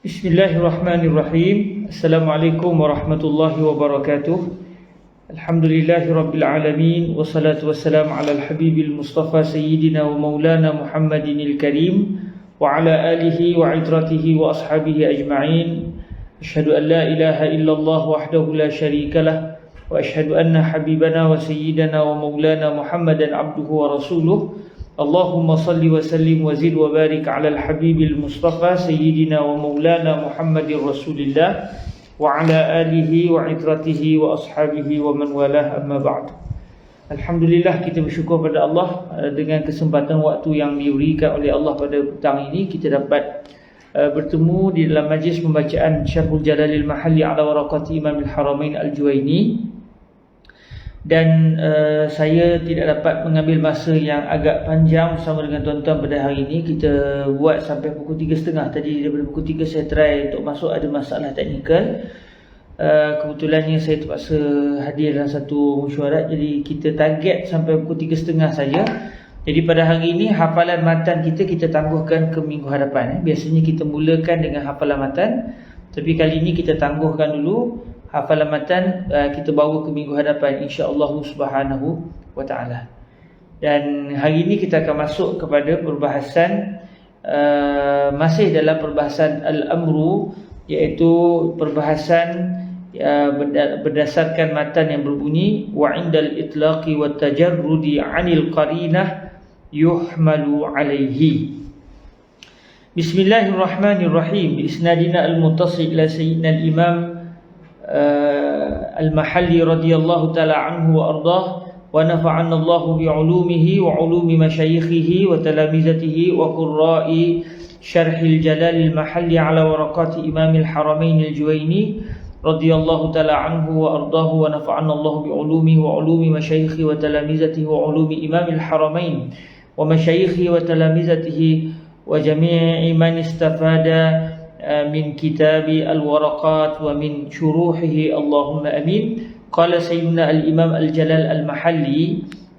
Bismillahirrahmanirrahim. Assalamualaikum warahmatullahi wabarakatuh. Alhamdulillahi rabbil alamin. Wassalatu wassalamu ala al-habibil mustafa sayyidina wa maulana Muhammadinil karim wa ala alihi wa itratihi wa ashabihi ajma'in. Asyhadu an la ilaha illallah wahdahu la syarikalah wa asyhadu anna habibana wa sayyidana wa maulana Muhammadan abduhu wa rasuluh. Allahumma salli wa sallim wa zid wa barik ala al-habibil mustafa sayyidina wa maulana Muhammadir rasulillah wa ala alihi wa itratihi wa ashabihi wa man walah, amma ba'd. Alhamdulillah, kita bersyukur pada Allah dengan kesempatan waktu yang diberikan oleh Allah pada petang ini kita dapat bertemu di dalam majlis pembacaan Syarhul Jalalil Mahalli ala Waraqati Imamil Haramain Al-Juwaini. Dan saya tidak dapat mengambil masa yang agak panjang bersama dengan tuan-tuan pada hari ini. Kita buat sampai pukul 3.30 tadi. Daripada pukul 3 saya try untuk masuk, ada masalah teknikal. Kebetulannya saya terpaksa hadir dalam satu mesyuarat, jadi kita target sampai pukul 3.30 saja. Jadi pada hari ini hafalan matan kita tangguhkan ke minggu hadapan. Biasanya kita mulakan dengan hafalan matan, tapi kali ini kita tangguhkan dulu. Hafalan matan kita bawa ke minggu hadapan, insya-Allah subhanahu wa ta'ala. Dan hari ini kita akan masuk kepada perbahasan masih dalam perbahasan al-amru, iaitu perbahasan berdasarkan matan yang berbunyi wa indal itlaqi wat tajarrudi 'anil qarinah yuhmalu 'alaihi. Bismillahirrahmanirrahim. Bi isnadina al-muttasil ila sayyidina al-imam Al-Mahalli radhiyallahu ta'ala anhu wa ardah, wa nafa'anna Allahu bi'ulumihi wa 'ulumi masyayikhihi wa talamizatihi wa qurra'i syarhil Jalalil Mahalli ala waraqati Imamil Haramain Al-Juwaini radhiyallahu ta'ala anhu wa ardahu, wa nafa'anna Allahu bi'ulumihi wa 'ulumi masyayikhihi wa talamizatihi wa 'ulumi Imamil Haramain wa masyayikhihi wa talamizatihi wa jami'i man istafada من كتاب الورقات ومن شروحه اللهم أمين. قال سيدنا الإمام الجلال المحلي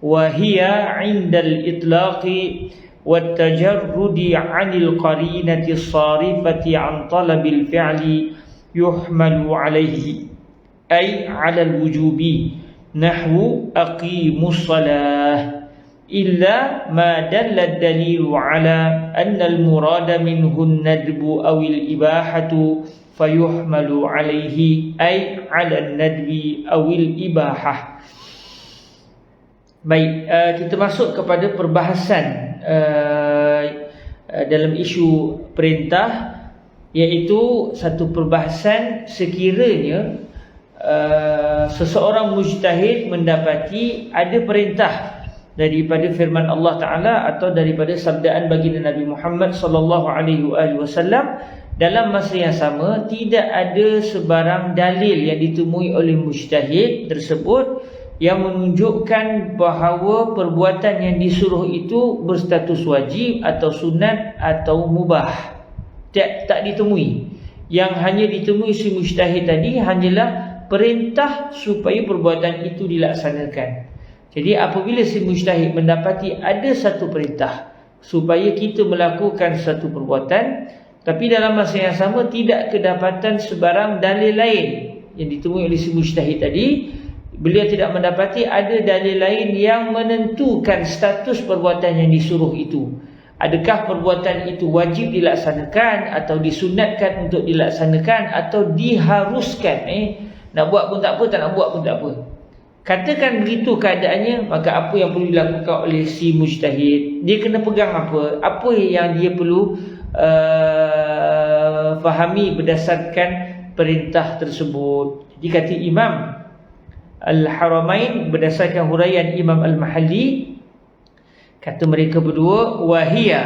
وهي عند الإطلاق والتجرد عن القرينة الصارفة عن طلب الفعل يحمل عليه، أي على الوجوب، نحو أقيموا الصلاة، إلا ما دل الدليل على أن المراد منه الندب أو الإباحة فيحمل عليه، أي على الندب أو الإباحة. Baik, kita masuk kepada perbahasan dalam isu perintah, iaitu satu perbahasan sekiranya seseorang mujtahid mendapati ada perintah daripada firman Allah Ta'ala atau daripada sabdaan baginda Nabi Muhammad sallallahu alaihi wasallam, dalam masa yang sama tidak ada sebarang dalil yang ditemui oleh mujtahid tersebut yang menunjukkan bahawa perbuatan yang disuruh itu berstatus wajib atau sunat atau mubah. Tak ditemui. Yang hanya ditemui si mujtahid tadi hanyalah perintah supaya perbuatan itu dilaksanakan. Jadi apabila si mujtahid mendapati ada satu perintah supaya kita melakukan satu perbuatan, tapi dalam masa yang sama tidak kedapatan sebarang dalil lain yang ditemui oleh si mujtahid tadi, beliau tidak mendapati ada dalil lain yang menentukan status perbuatan yang disuruh itu. Adakah perbuatan itu wajib dilaksanakan atau disunatkan untuk dilaksanakan atau diharuskan? Nak buat pun tak apa, tak nak buat pun tak apa. Katakan begitu keadaannya, maka apa yang perlu dilakukan oleh si mujtahid? Dia kena pegang apa? Apa yang dia perlu fahami berdasarkan perintah tersebut? Jadi kata Imam Al-Haramain berdasarkan huraian Imam Al-Mahalli, kata mereka berdua, wahia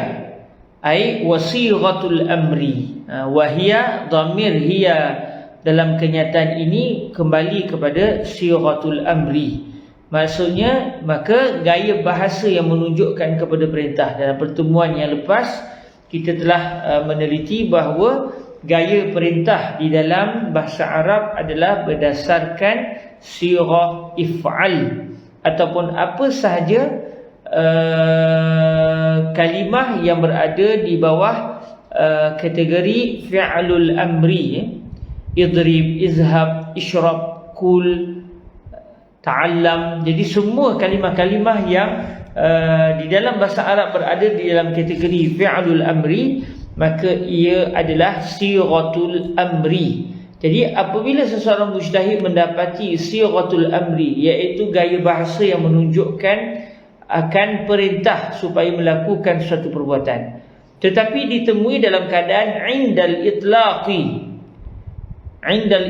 ay wasighatul amri. Wahia, dhamir hiya dalam kenyataan ini kembali kepada sighatul amri. Maksudnya, maka gaya bahasa yang menunjukkan kepada perintah. Dalam pertemuan yang lepas kita telah meneliti bahawa gaya perintah di dalam bahasa Arab adalah berdasarkan sighah if'al, ataupun apa sahaja kalimah yang berada di bawah kategori fi'lul amri, idrib, izhab, ishrab, kul, ta'allam. Jadi semua kalimah-kalimah yang di dalam bahasa Arab berada di dalam kategori fi'lul amri, maka ia adalah sighatul amri. Jadi apabila seseorang mujtahid mendapati sighatul amri, iaitu gaya bahasa yang menunjukkan akan perintah supaya melakukan suatu perbuatan, tetapi ditemui dalam keadaan indal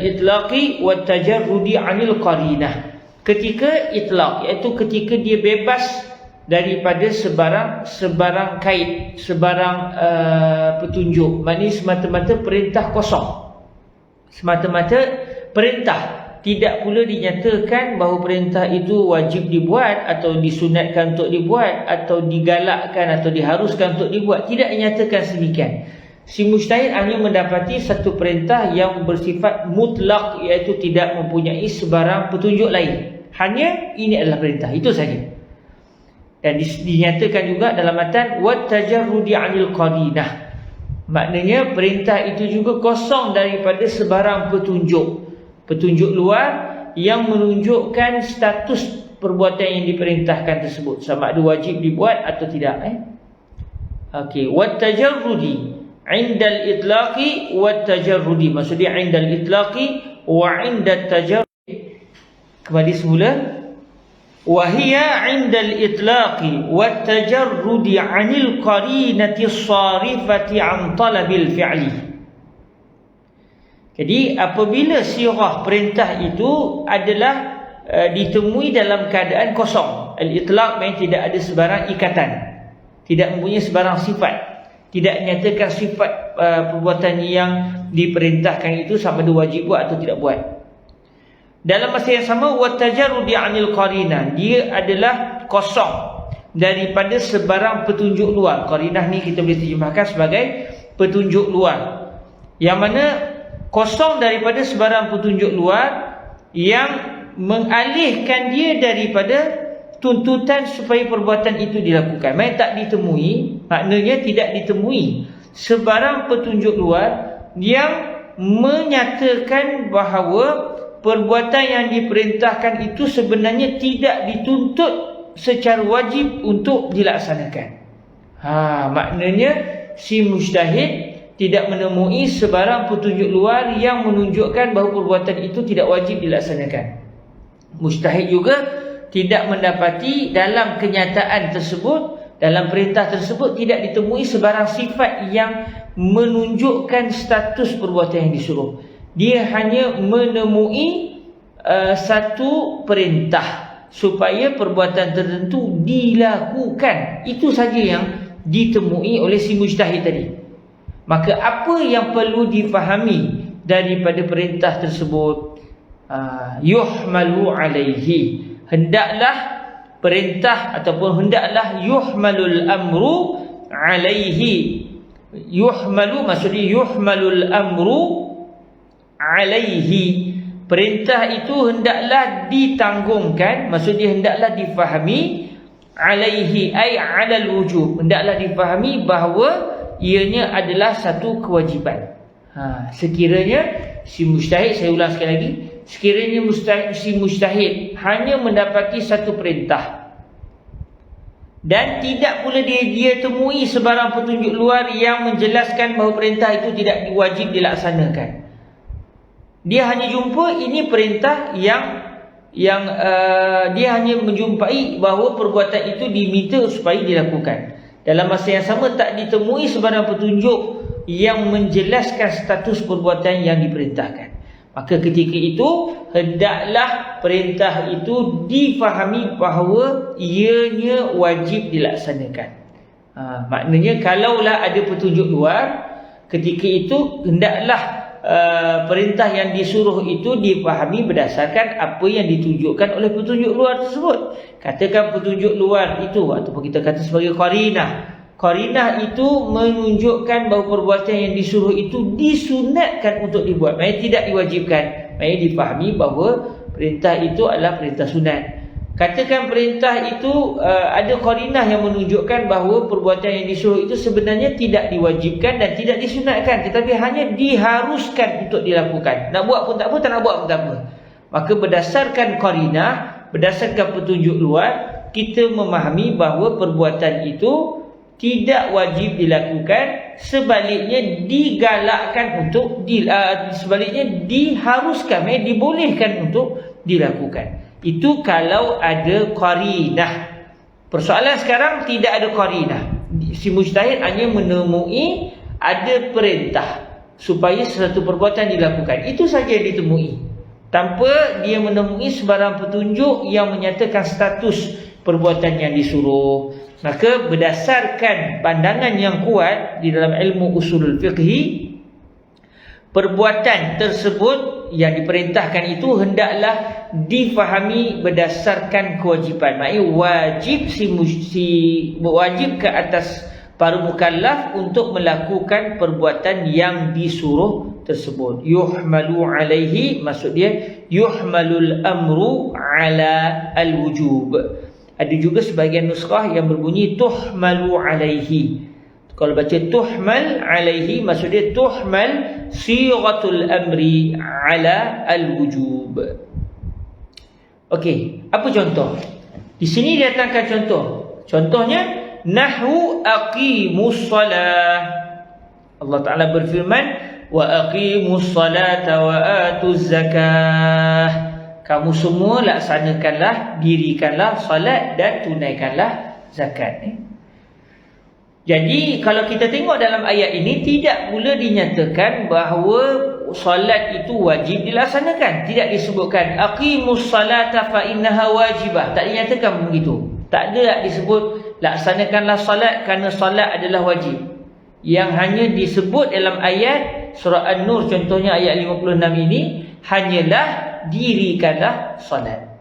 itlaqi wa tajarrudi 'anil qarinah. Ketika itlaq, iaitu ketika dia bebas daripada sebarang kait, sebarang petunjuk, maknanya semata-mata perintah kosong, semata-mata perintah, tidak pula dinyatakan bahawa perintah itu wajib dibuat atau disunatkan untuk dibuat atau digalakkan atau diharuskan untuk dibuat. Tidak dinyatakan sedemikian. Si mujtahid hanya mendapati satu perintah yang bersifat mutlak, iaitu tidak mempunyai sebarang petunjuk lain. Hanya ini adalah perintah, itu saja. Dan dinyatakan juga dalam matan wat tajarrudi 'anil qarinah. Maknanya perintah itu juga kosong daripada sebarang petunjuk luar yang menunjukkan status perbuatan yang diperintahkan tersebut, sama ada wajib dibuat atau tidak. Okey, wat tajarrudi 'indal itlaqi wat tajarrudi, maksudnya 'indal itlaqi wa 'indat tajarrudi. Kembali semula, wa hiya 'indal itlaqi wat tajarrudi 'anil qarinati as-sarifati 'an talabil fi'li. Jadi apabila sirah perintah itu adalah ditemui dalam keadaan kosong, al-itlaq maksudnya tidak ada sebarang ikatan, tidak mempunyai sebarang sifat, tidak menyatakan sifat perbuatan yang diperintahkan itu sama ada wajib buat atau tidak buat. Dalam masa yang sama, wa tajarrudi 'anil qarinah, dia adalah kosong daripada sebarang petunjuk luar. Qarinah ni kita boleh terjemahkan sebagai petunjuk luar, yang mana kosong daripada sebarang petunjuk luar yang mengalihkan dia daripada tuntutan supaya perbuatan itu dilakukan. Maksudnya tak ditemui, maknanya tidak ditemui sebarang petunjuk luar yang menyatakan bahawa perbuatan yang diperintahkan itu sebenarnya tidak dituntut secara wajib untuk dilaksanakan. Maknanya si mujtahid tidak menemui sebarang petunjuk luar yang menunjukkan bahawa perbuatan itu tidak wajib dilaksanakan. Mujtahid juga tidak mendapati dalam kenyataan tersebut, dalam perintah tersebut, tidak ditemui sebarang sifat yang menunjukkan status perbuatan yang disuruh. Dia hanya menemui satu perintah supaya perbuatan tertentu dilakukan. Itu saja yang ditemui oleh si mujtahid tadi. Maka apa yang perlu difahami daripada perintah tersebut? Yuhmalu alaihi, hendaklah perintah ataupun hendaklah yuhmalul amru alaihi. Yuhmalu maksudnya yuhmalul amru alaihi, perintah itu hendaklah ditanggungkan, maksudnya hendaklah difahami alaihi ay alal wujub, hendaklah difahami bahawa ianya adalah satu kewajiban. Sekiranya si mujtahid, saya ulang sekali lagi, sekiranya si mujtahid hanya mendapati satu perintah dan tidak pula dia temui sebarang petunjuk luar yang menjelaskan bahawa perintah itu tidak wajib dilaksanakan, dia hanya jumpa ini perintah yang dia hanya menjumpai bahawa perbuatan itu diminta supaya dilakukan. Dalam masa yang sama tak ditemui sebarang petunjuk yang menjelaskan status perbuatan yang diperintahkan. Maka ketika itu hendaklah perintah itu difahami bahawa ianya wajib dilaksanakan. Maknanya kalaulah ada petunjuk luar, ketika itu hendaklah perintah yang disuruh itu difahami berdasarkan apa yang ditunjukkan oleh petunjuk luar tersebut. Katakan petunjuk luar itu, ataupun kita kata sebagai qarinah. Qarinah itu menunjukkan bahawa perbuatan yang disuruh itu disunatkan untuk dibuat, maksudnya tidak diwajibkan. Maksudnya difahami bahawa perintah itu adalah perintah sunat. Katakan perintah itu ada qarinah yang menunjukkan bahawa perbuatan yang disuruh itu sebenarnya tidak diwajibkan dan tidak disunatkan, tetapi hanya diharuskan untuk dilakukan. Nak buat pun tak apa, tak nak buat pun tak apa. Maka berdasarkan qarinah, berdasarkan petunjuk luar, kita memahami bahawa perbuatan itu tidak wajib dilakukan, sebaliknya digalakkan untuk sebaliknya diharuskan, dibolehkan untuk dilakukan. Itu kalau ada qarinah. Persoalan sekarang tidak ada qarinah. Si mujtahid hanya menemui ada perintah supaya sesuatu perbuatan dilakukan. Itu saja yang ditemui, tanpa dia menemui sebarang petunjuk yang menyatakan status perbuatan yang disuruh. Maka berdasarkan pandangan yang kuat di dalam ilmu usulul fiqhi, perbuatan tersebut yang diperintahkan itu hendaklah difahami berdasarkan kewajipan. Maksudnya wajib ke atas para mukallaf untuk melakukan perbuatan yang disuruh tersebut. Yuhmalu alaihi, maksud dia yuhmalul amru ala al-wujub. Ada juga sebahagian nuskhah yang berbunyi tuhmalu alaihi. Kalau baca tuhmal alaihi, maksud dia tuhmal sighatul amri ala al-wujub. Okey, apa contoh? Di sini dia datangkan contoh. Contohnya nahwu aqimus salah. Allah Taala berfirman, wa aqimus salata wa atuz zakah. Kamu semua laksanakanlah, dirikanlah salat dan tunaikanlah zakat. Jadi kalau kita tengok dalam ayat ini, tidak pula dinyatakan bahawa solat itu wajib dilaksanakan. Tidak disebutkan aqimus salata fa innaha wajibah. Tak dinyatakan begitu. Tak ada disebut laksanakanlah solat kerana solat adalah wajib. Yang hanya disebut dalam ayat surah An-Nur, contohnya ayat 56 ini, hanyalah dirikanlah solat.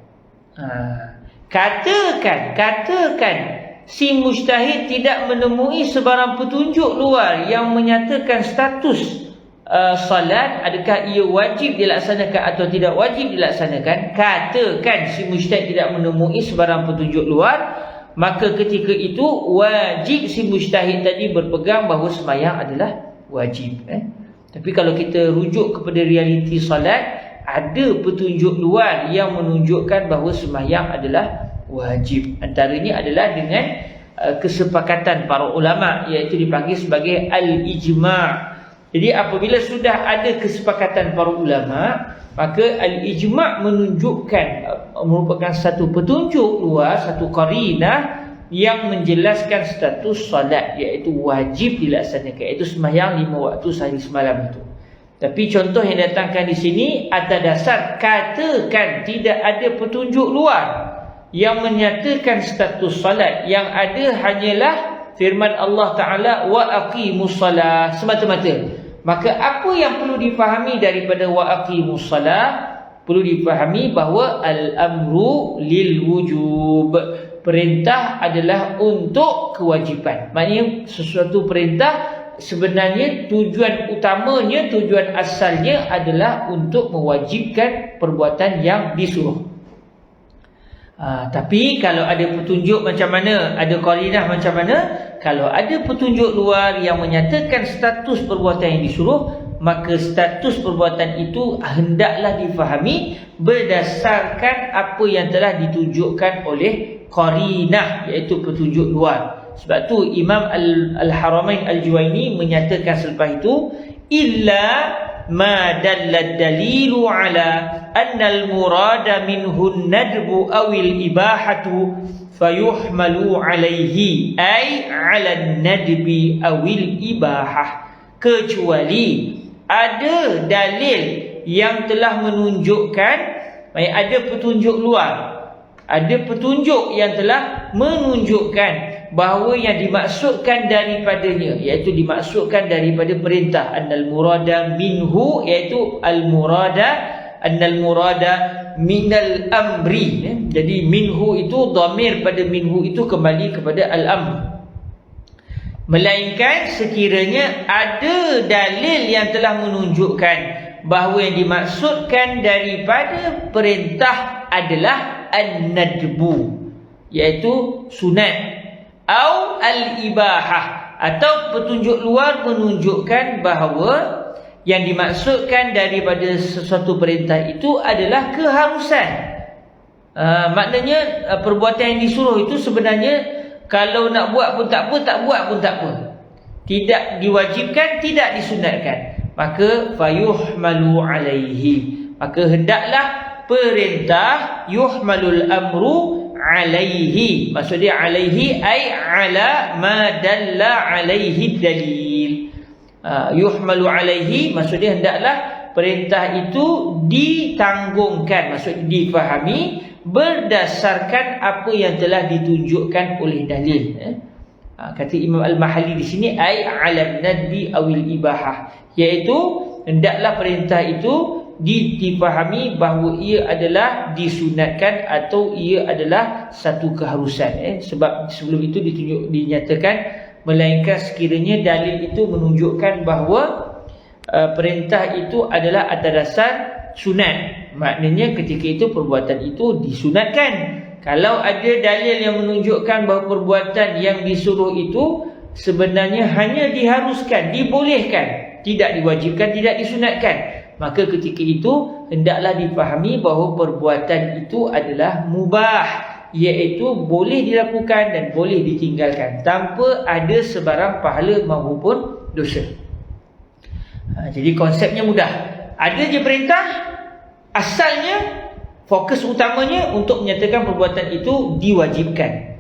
Katakan si mujtahid tidak menemui sebarang petunjuk luar yang menyatakan status salat, adakah ia wajib dilaksanakan atau tidak wajib dilaksanakan. Katakan si mujtahid tidak menemui sebarang petunjuk luar, maka ketika itu wajib si mujtahid tadi berpegang bahawa sembahyang adalah wajib. Tapi kalau kita rujuk kepada realiti salat, ada petunjuk luar yang menunjukkan bahawa sembahyang adalah wajib. Antaranya adalah dengan kesepakatan para ulama, iaitu dipanggil sebagai al-ijma'. Jadi apabila sudah ada kesepakatan para ulama, maka al-ijma' menunjukkan merupakan satu petunjuk luar, satu qarinah yang menjelaskan status solat, iaitu wajib dilaksanakan, iaitu sembahyang 5 waktu sehari semalam itu. Tapi contoh yang datangkan di sini atas dasar katakan tidak ada petunjuk luar yang menyatakan status salat. Yang ada hanyalah firman Allah Ta'ala wa aqimus salah semata-mata. Maka apa yang perlu difahami daripada wa aqimus salah? Perlu difahami bahawa al-amru lil wujub. Perintah adalah untuk kewajipan. Maknanya sesuatu perintah sebenarnya tujuan utamanya, tujuan asalnya adalah untuk mewajibkan perbuatan yang disuruh. Tapi kalau ada petunjuk macam mana, ada qarinah macam mana, kalau ada petunjuk luar yang menyatakan status perbuatan yang disuruh, maka status perbuatan itu hendaklah difahami berdasarkan apa yang telah ditunjukkan oleh qarinah, iaitu petunjuk luar. Sebab tu Imam Al-Haramain Al-Juwaini menyatakan selepas itu, illa ma dalla dalilu ala anna al-murada minhu an-nadbu aw al-ibahatu fayuhmalu alayhi ay ala an-nadbi aw al-ibahah, kecuali ada dalil yang telah menunjukkan, ada petunjuk luar, ada petunjuk yang telah menunjukkan bahawa yang dimaksudkan daripadanya, iaitu dimaksudkan daripada perintah, annal murada minhu, iaitu al-murada, annal murada minal amri. Jadi minhu itu, dhamir pada minhu itu kembali kepada al-amr. Melainkan sekiranya ada dalil yang telah menunjukkan bahawa yang dimaksudkan daripada perintah adalah an-nadbu, iaitu sunat, au al-ibahah, atau petunjuk luar menunjukkan bahawa yang dimaksudkan daripada sesuatu perintah itu adalah keharusan. Maknanya perbuatan yang disuruh itu sebenarnya kalau nak buat pun tak apa, tak buat pun tak apa, tidak diwajibkan, tidak disunatkan, maka fayuhmalu alaihi, maka hendaklah perintah, yuhmalul amru alaihi, maksudnya alaihi ay ala ma dalla alaihi dalil. Yuhmalu alaihi maksudnya hendaklah perintah itu ditanggungkan, maksudnya difahami berdasarkan apa yang telah ditunjukkan oleh dalil. Kata Imam Al-Mahalli di sini ai ala nadbi awil ibahah, iaitu hendaklah perintah itu difahami bahawa ia adalah disunatkan atau ia adalah satu keharusan. Sebab sebelum itu dinyatakan melainkan sekiranya dalil itu menunjukkan bahawa perintah itu adalah atas dasar sunat, maknanya ketika itu perbuatan itu disunatkan. Kalau ada dalil yang menunjukkan bahawa perbuatan yang disuruh itu sebenarnya hanya diharuskan, dibolehkan, tidak diwajibkan, tidak disunatkan, maka ketika itu hendaklah difahami bahawa perbuatan itu adalah mubah, iaitu boleh dilakukan dan boleh ditinggalkan tanpa ada sebarang pahala maupun dosa. Jadi konsepnya mudah. Ada je perintah, asalnya fokus utamanya untuk menyatakan perbuatan itu diwajibkan.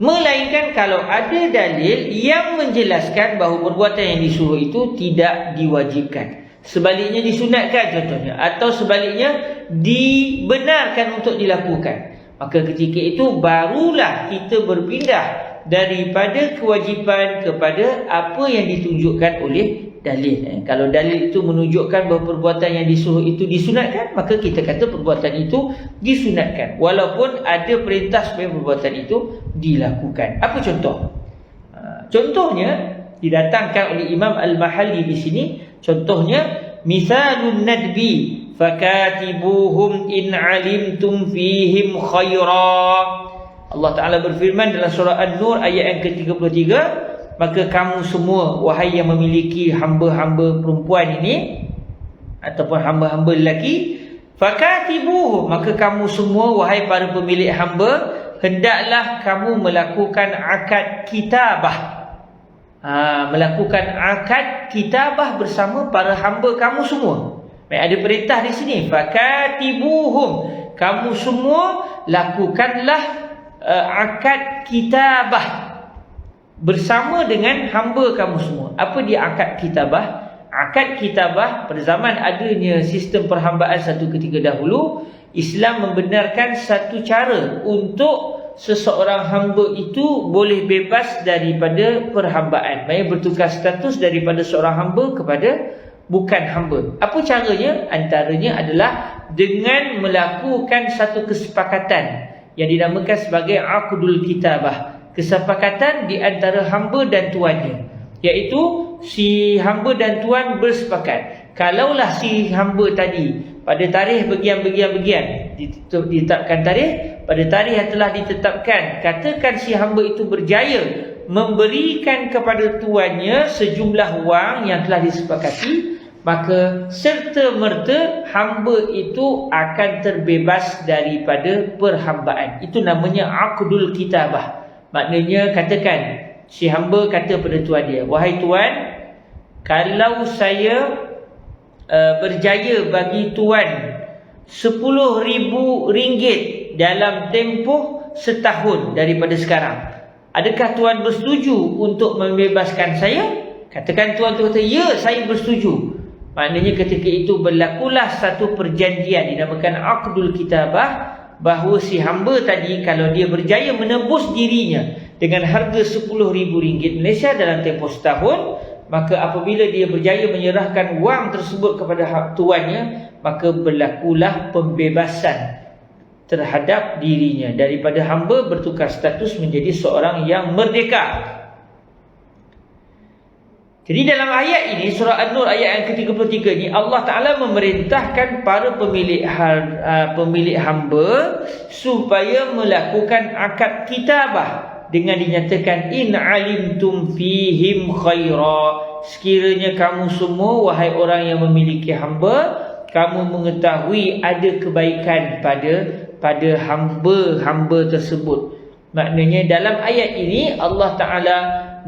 Melainkan kalau ada dalil yang menjelaskan bahawa perbuatan yang disuruh itu tidak diwajibkan, sebaliknya disunatkan contohnya, atau sebaliknya dibenarkan untuk dilakukan, maka ketika itu barulah kita berpindah daripada kewajipan kepada apa yang ditunjukkan oleh dalil. Kalau dalil itu menunjukkan bahawa perbuatan yang disuruh itu disunatkan, maka kita kata perbuatan itu disunatkan, walaupun ada perintah supaya perbuatan itu dilakukan. Apa contoh? Contohnya didatangkan oleh Imam Al-Mahalli di sini. Contohnya, misalun nadbi fakatibuhum in alimtum fihim khaira. Allah Ta'ala berfirman dalam surah An-Nur ayat yang ke-33, maka kamu semua wahai yang memiliki hamba-hamba perempuan ini ataupun hamba-hamba lelaki, fakatibuhum, maka kamu semua wahai para pemilik hamba, hendaklah kamu melakukan akad kitabah. Melakukan akad kitabah bersama para hamba kamu semua. Baik, ada perintah di sini, fakatibuhum, kamu semua lakukanlah akad kitabah bersama dengan hamba kamu semua. Apa dia akad kitabah? Akad kitabah, pada zaman adanya sistem perhambaan satu ketika dahulu, Islam membenarkan satu cara untuk seseorang hamba itu boleh bebas daripada perhambaan, maksudnya bertukar status daripada seorang hamba kepada bukan hamba. Apa caranya? Antaranya adalah dengan melakukan satu kesepakatan yang dinamakan sebagai aqdul kitabah, kesepakatan di antara hamba dan tuannya, iaitu si hamba dan tuan bersepakat, kalaulah si hamba tadi pada tarikh bagian-bagian ditetapkan tarikh, pada tarikh yang telah ditetapkan, katakan si hamba itu berjaya memberikan kepada tuannya sejumlah wang yang telah disepakati, maka serta-merta hamba itu akan terbebas daripada perhambaan. Itu namanya aqdul kitabah. Maknanya katakan si hamba kata pada tuan dia, wahai tuan, kalau saya berjaya bagi tuan 10,000 ringgit dalam tempoh setahun daripada sekarang, adakah tuan bersetuju untuk membebaskan saya? Katakan tuan tu kata, ya, saya bersetuju. Maknanya ketika itu berlakulah satu perjanjian dinamakan aqdul kitabah, bahawa si hamba tadi kalau dia berjaya menebus dirinya dengan harga 10,000 ringgit Malaysia dalam tempoh setahun, maka apabila dia berjaya menyerahkan wang tersebut kepada tuannya, maka berlakulah pembebasan terhadap dirinya daripada hamba, bertukar status menjadi seorang yang merdeka. Jadi dalam ayat ini, surah An-Nur ayat yang ke-33 ni, Allah Ta'ala memerintahkan para pemilik hamba supaya melakukan akad kitabah dengan dinyatakan in alimtum fihim khaira. Sekiranya kamu semua wahai orang yang memiliki hamba, kamu mengetahui ada kebaikan pada hamba-hamba tersebut. Maknanya dalam ayat ini Allah Ta'ala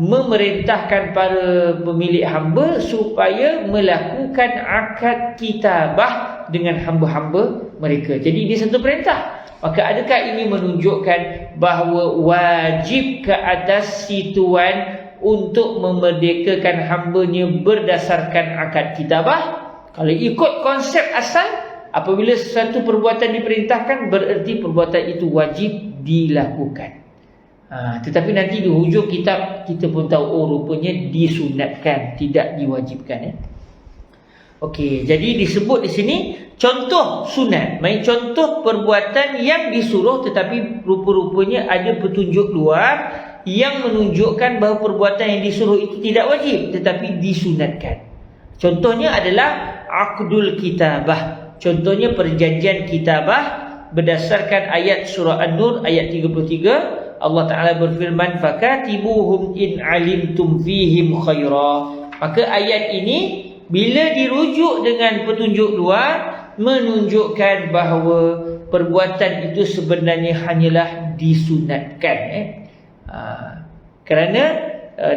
memerintahkan para pemilik hamba supaya melakukan akad kitabah dengan hamba-hamba mereka. Jadi ini satu perintah. Maka adakah ini menunjukkan bahawa wajib ke atas si tuan untuk memerdekakan hambanya berdasarkan akad kitabah? Kalau ikut konsep asal, apabila sesuatu perbuatan diperintahkan, bererti perbuatan itu wajib dilakukan. Tetapi nanti di hujung kitab kita pun tahu, rupanya disunatkan, tidak diwajibkan. Okey, jadi disebut di sini contoh sunat, main contoh perbuatan yang disuruh tetapi rupa-rupanya ada petunjuk luar yang menunjukkan bahawa perbuatan yang disuruh itu tidak wajib tetapi disunatkan. Contohnya adalah aqdul kitabah. Contohnya perjanjian kitabah berdasarkan ayat surah An-Nur ayat 33. Allah Ta'ala berfirman, fakatibuhum in alimtum fihim khaira. Maka ayat ini bila dirujuk dengan petunjuk luar, menunjukkan bahawa perbuatan itu sebenarnya hanyalah disunatkan. Kerana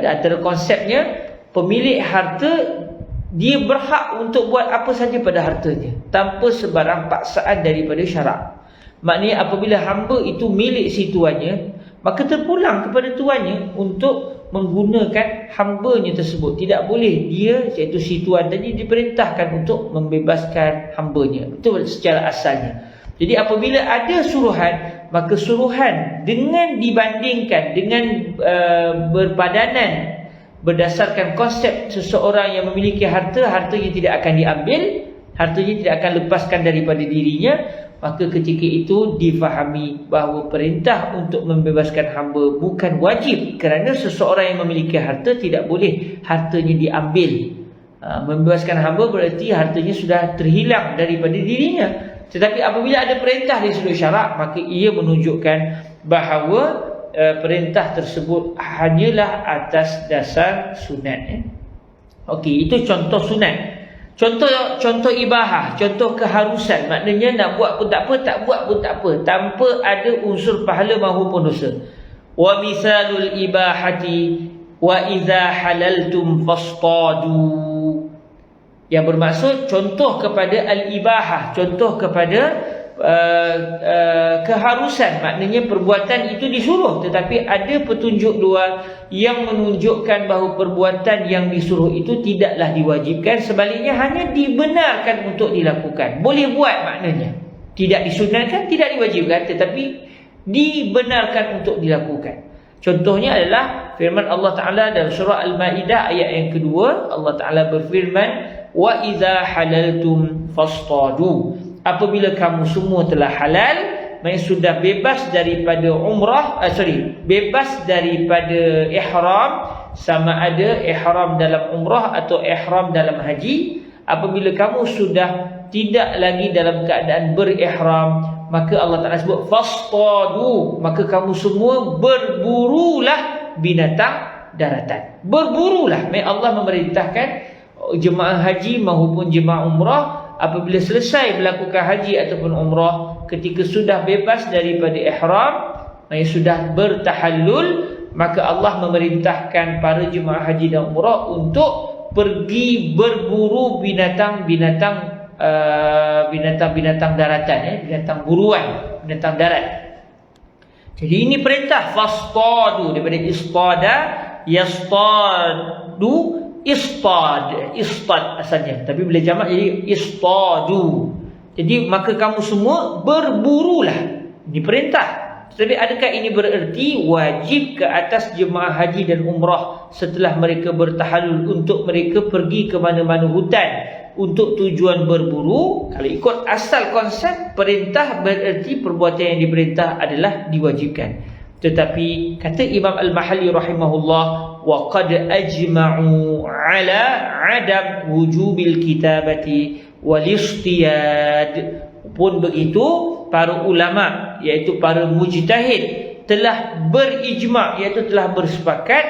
antara konsepnya, pemilik harta dia berhak untuk buat apa saja pada hartanya tanpa sebarang paksaan daripada syarak. Maknanya apabila hamba itu milik si tuannya, maka terpulang kepada tuannya untuk menggunakan hambanya tersebut. Tidak boleh dia, iaitu si tuan tadi, diperintahkan untuk membebaskan hambanya. Itu secara asalnya. Jadi apabila ada suruhan, maka suruhan dengan dibandingkan dengan berpadanan berdasarkan konsep seseorang yang memiliki harta, hartanya tidak akan diambil, hartanya tidak akan lepaskan daripada dirinya. Maka ketika itu difahami bahawa perintah untuk membebaskan hamba bukan wajib, kerana seseorang yang memiliki harta tidak boleh hartanya diambil. Membebaskan hamba berarti hartanya sudah terhilang daripada dirinya. Tetapi apabila ada perintah dari sudut syarak, maka ia menunjukkan bahawa perintah tersebut hanyalah atas dasar sunat. Okey, itu contoh sunat. Contoh ibahah, contoh keharusan. Maknanya nak buat pun tak apa, tak buat pun tak apa, tanpa ada unsur pahala maupun dosa. Wa misalul ibahati wa idza halaltum fastadu. Yang bermaksud contoh kepada al-ibahah, contoh kepada keharusan. Maknanya perbuatan itu disuruh tetapi ada petunjuk luar yang menunjukkan bahawa perbuatan yang disuruh itu tidaklah diwajibkan, sebaliknya hanya dibenarkan untuk dilakukan. Boleh buat maknanya, tidak disunatkan, tidak diwajibkan, tetapi dibenarkan untuk dilakukan. Contohnya adalah firman Allah Ta'ala dalam surah Al-Ma'idah ayat yang kedua. Allah Ta'ala berfirman, wa idza halaltum fastadu. Apabila kamu semua telah halal, maksudnya sudah bebas daripada bebas daripada ihram, sama ada ihram dalam umrah atau ihram dalam haji. Apabila kamu sudah tidak lagi dalam keadaan berihram, maka Allah Ta'ala sebut fastadu, maka kamu semua berburulah binatang daratan. Berburulah. Allah memerintahkan jemaah haji maupun jemaah umrah, apabila selesai melakukan haji ataupun umrah, ketika sudah bebas daripada ihram, sudah bertahallul, maka Allah memerintahkan para jemaah haji dan umrah untuk pergi berburu binatang-binatang daratan, binatang buruan, binatang darat. Jadi ini perintah fastadu, daripada istada, yastadu, istad asalnya, tapi bila jamak jadi istadu. Jadi maka kamu semua berburulah. Ini perintah. Tetapi adakah ini bererti wajib ke atas jemaah haji dan umrah setelah mereka bertahallul untuk mereka pergi ke mana-mana hutan untuk tujuan berburu? Kalau ikut asal konsep perintah, bererti perbuatan yang diperintah adalah diwajibkan. Tetapi kata Imam Al-Mahalli rahimahullah, wa qad ajma'u ala adam wujubil kitabati wal istiyad. Pun begitu, para ulama iaitu para mujtahid telah berijma', iaitu telah bersepakat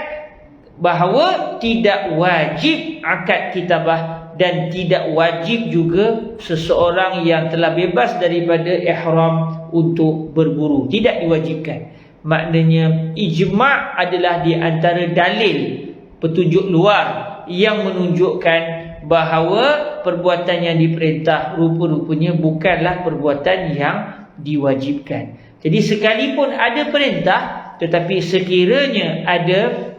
bahawa tidak wajib akad kitabah dan tidak wajib juga seseorang yang telah bebas daripada ihram untuk berburu, tidak diwajibkan. Maknanya ijma' adalah di antara dalil petunjuk luar yang menunjukkan bahawa perbuatan yang diperintah rupa-rupanya bukanlah perbuatan yang diwajibkan. Jadi sekalipun ada perintah, tetapi sekiranya ada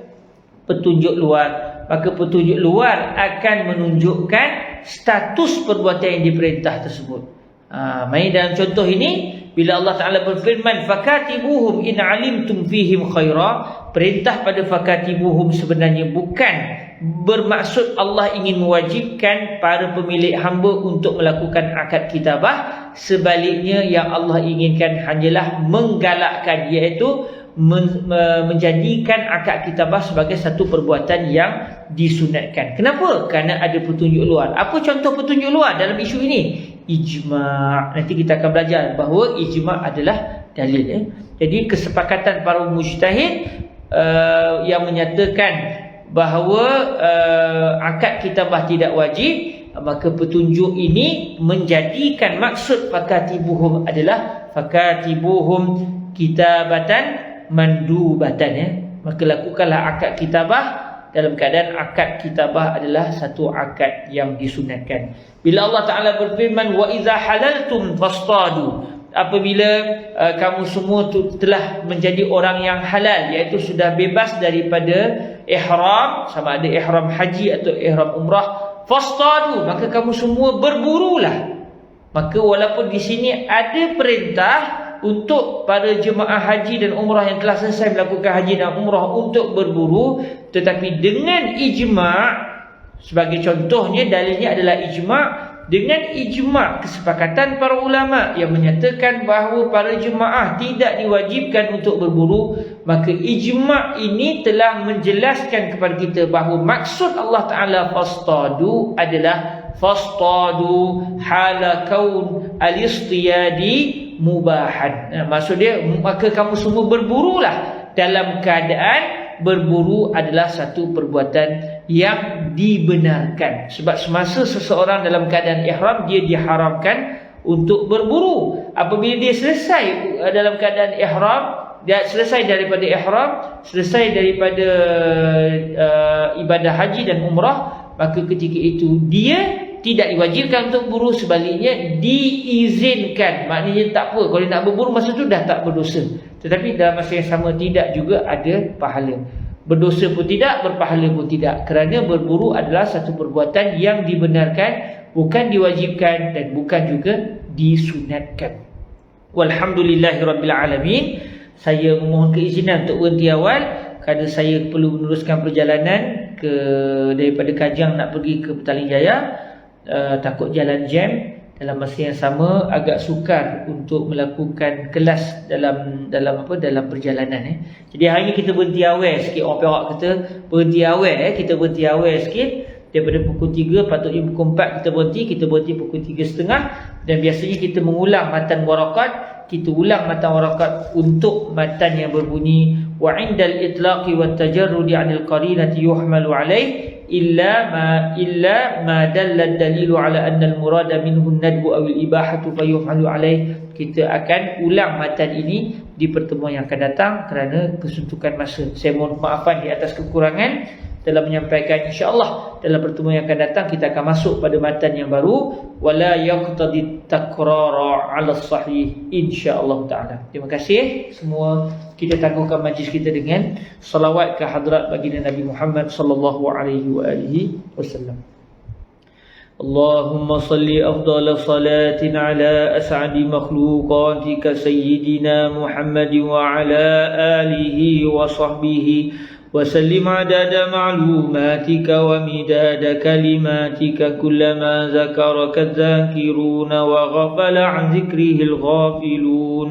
petunjuk luar, maka petunjuk luar akan menunjukkan status perbuatan yang diperintah tersebut. Main dalam contoh ini, bila Allah Ta'ala berfirman fakatibuhum in alimtum fihim khaira, perintah pada fakatibuhum sebenarnya bukan bermaksud Allah ingin mewajibkan para pemilik hamba untuk melakukan akad kitabah. Sebaliknya yang Allah inginkan hanyalah menggalakkan, iaitu menjadikan akad kitabah sebagai satu perbuatan yang disunatkan. Kenapa? Kerana ada petunjuk luar. Apa contoh petunjuk luar dalam isu ini? Ijma'. Nanti kita akan belajar bahawa ijma' adalah dalil. Jadi kesepakatan para mujtahid yang menyatakan bahawa akad kitabah tidak wajib, maka petunjuk ini menjadikan maksud fakatibuhum adalah fakatibuhum kitabatan mandubatan, maka lakukanlah akad kitabah dalam keadaan akad kitabah adalah satu akad yang disunatkan. Bila Allah Ta'ala berfirman wa iza halaltum fastadu, apabila kamu semua telah menjadi orang yang halal, iaitu sudah bebas daripada ihram, sama ada ihram haji atau ihram umrah, fastadu, maka kamu semua berburulah. Maka walaupun di sini ada perintah untuk para jemaah haji dan umrah yang telah selesai melakukan haji dan umrah untuk berburu, tetapi dengan ijma', sebagai contohnya dalilnya adalah ijma', dengan ijma' kesepakatan para ulama yang menyatakan bahawa para jemaah tidak diwajibkan untuk berburu, maka ijma' ini telah menjelaskan kepada kita bahawa maksud Allah Ta'ala fastadu adalah fastadu hala kaun al-istiyadi mubahan. Maksud dia, maka kamu semua berburulah dalam keadaan berburu adalah satu perbuatan yang dibenarkan. Sebab semasa seseorang dalam keadaan ihram, dia diharamkan untuk berburu. Apabila dia selesai dalam keadaan ihram, dia selesai daripada ihram, selesai daripada ibadah haji dan umrah, maka ketika itu dia tidak diwajibkan untuk berburu, sebaliknya diizinkan. Maknanya tak apa, kalau nak berburu masa tu dah tak berdosa, tetapi dalam masa yang sama tidak juga ada pahala. Berdosa pun tidak, berpahala pun tidak, kerana berburu adalah satu perbuatan yang dibenarkan, bukan diwajibkan dan bukan juga disunatkan. Walhamdulillahirabbil alamin. Saya memohon keizinan untuk berhenti awal kerana saya perlu meneruskan perjalanan daripada Kajang nak pergi ke Petaling Jaya. Takut jalan jam. Dalam masa yang sama agak sukar untuk melakukan kelas dalam perjalanan. Jadi hari ni kita berhenti awal sikit. Orang Perak kata berhenti awal. Kita berhenti awal sikit. Daripada pukul 3, patutnya pukul 4 kita berhenti pukul 3.30. Dan biasanya kita mengulang matan warakat. Kita ulang matan warakat untuk matan yang berbunyi wa indal itlaqi wat tajarrudi 'anil qarinati yuhmalu 'alaih illa ma dalla dalilu 'ala anna al murada minhu an-nadbu aw al ibahatu fayuhmalu 'alaih. Kita akan ulang matan ini di pertemuan yang akan datang kerana kesuntukan masa. Saya mohon maafan di atas kekurangan dalam menyampaikan. InsyaAllah dalam pertemuan yang akan datang kita akan masuk pada matan yang baru, wala yaqtadi takrara 'ala sahih, insya-Allah taala. Terima kasih semua. Kita tangguhkan majlis kita dengan salawat ke hadrat baginda Nabi Muhammad sallallahu alaihi wa alihi wasallam. Allahumma salli afdal salatin ala as'adi makhluqatika sayyidina Muhammad wa ala alihi wa sahbihi وسلم عدد معلوماتك ومداد كلماتك كلما ذكرك الذاكرون وغفل عن ذكره الغافلون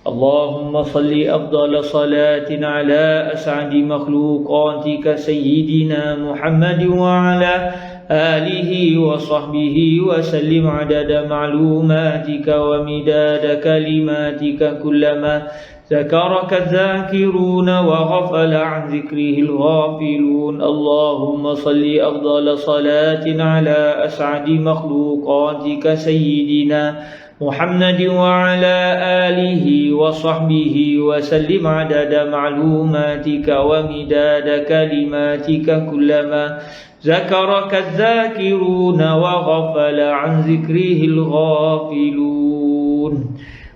اللهم صل أفضل صلاة على أسعد مخلوقاتك سيدنا محمد وعلى آله وصحبه وسلم عدد معلوماتك ومداد كلماتك كلما ذكرك الذاكرون وغفل عن ذكره الغافلون. اللهم صل أفضل صلاة على أسعد مخلوقاتك سيدنا محمد وعلى آله وصحبه وسلم عدد معلوماتك ومداد كلماتك كلما ذكرك الذاكرون وغفل عن ذكره الغافلون.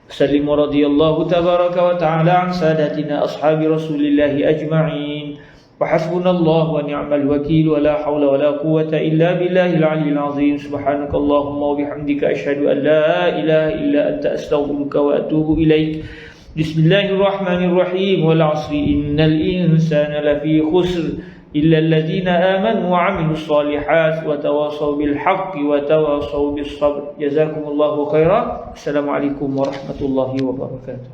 وسلم رضي الله تبارك وتعالى عن سادتنا أصحاب رسول الله أجمعين. وحسبنا الله ونعم الوكيل ولا حول ولا قوة إلا بالله العلي العظيم. سبحانك اللهم وبحمدك أشهد أن لا إله إلا أنت أستغفرك وأتوب إليك. بسم الله الرحمن الرحيم. والعصر إن الإنسان لفي خسر إلا الذين آمنوا وعملوا الصالحات وتواصوا بالحق وتواصوا بالصبر. جزاكم الله خيرا. السلام عليكم ورحمة الله وبركاته.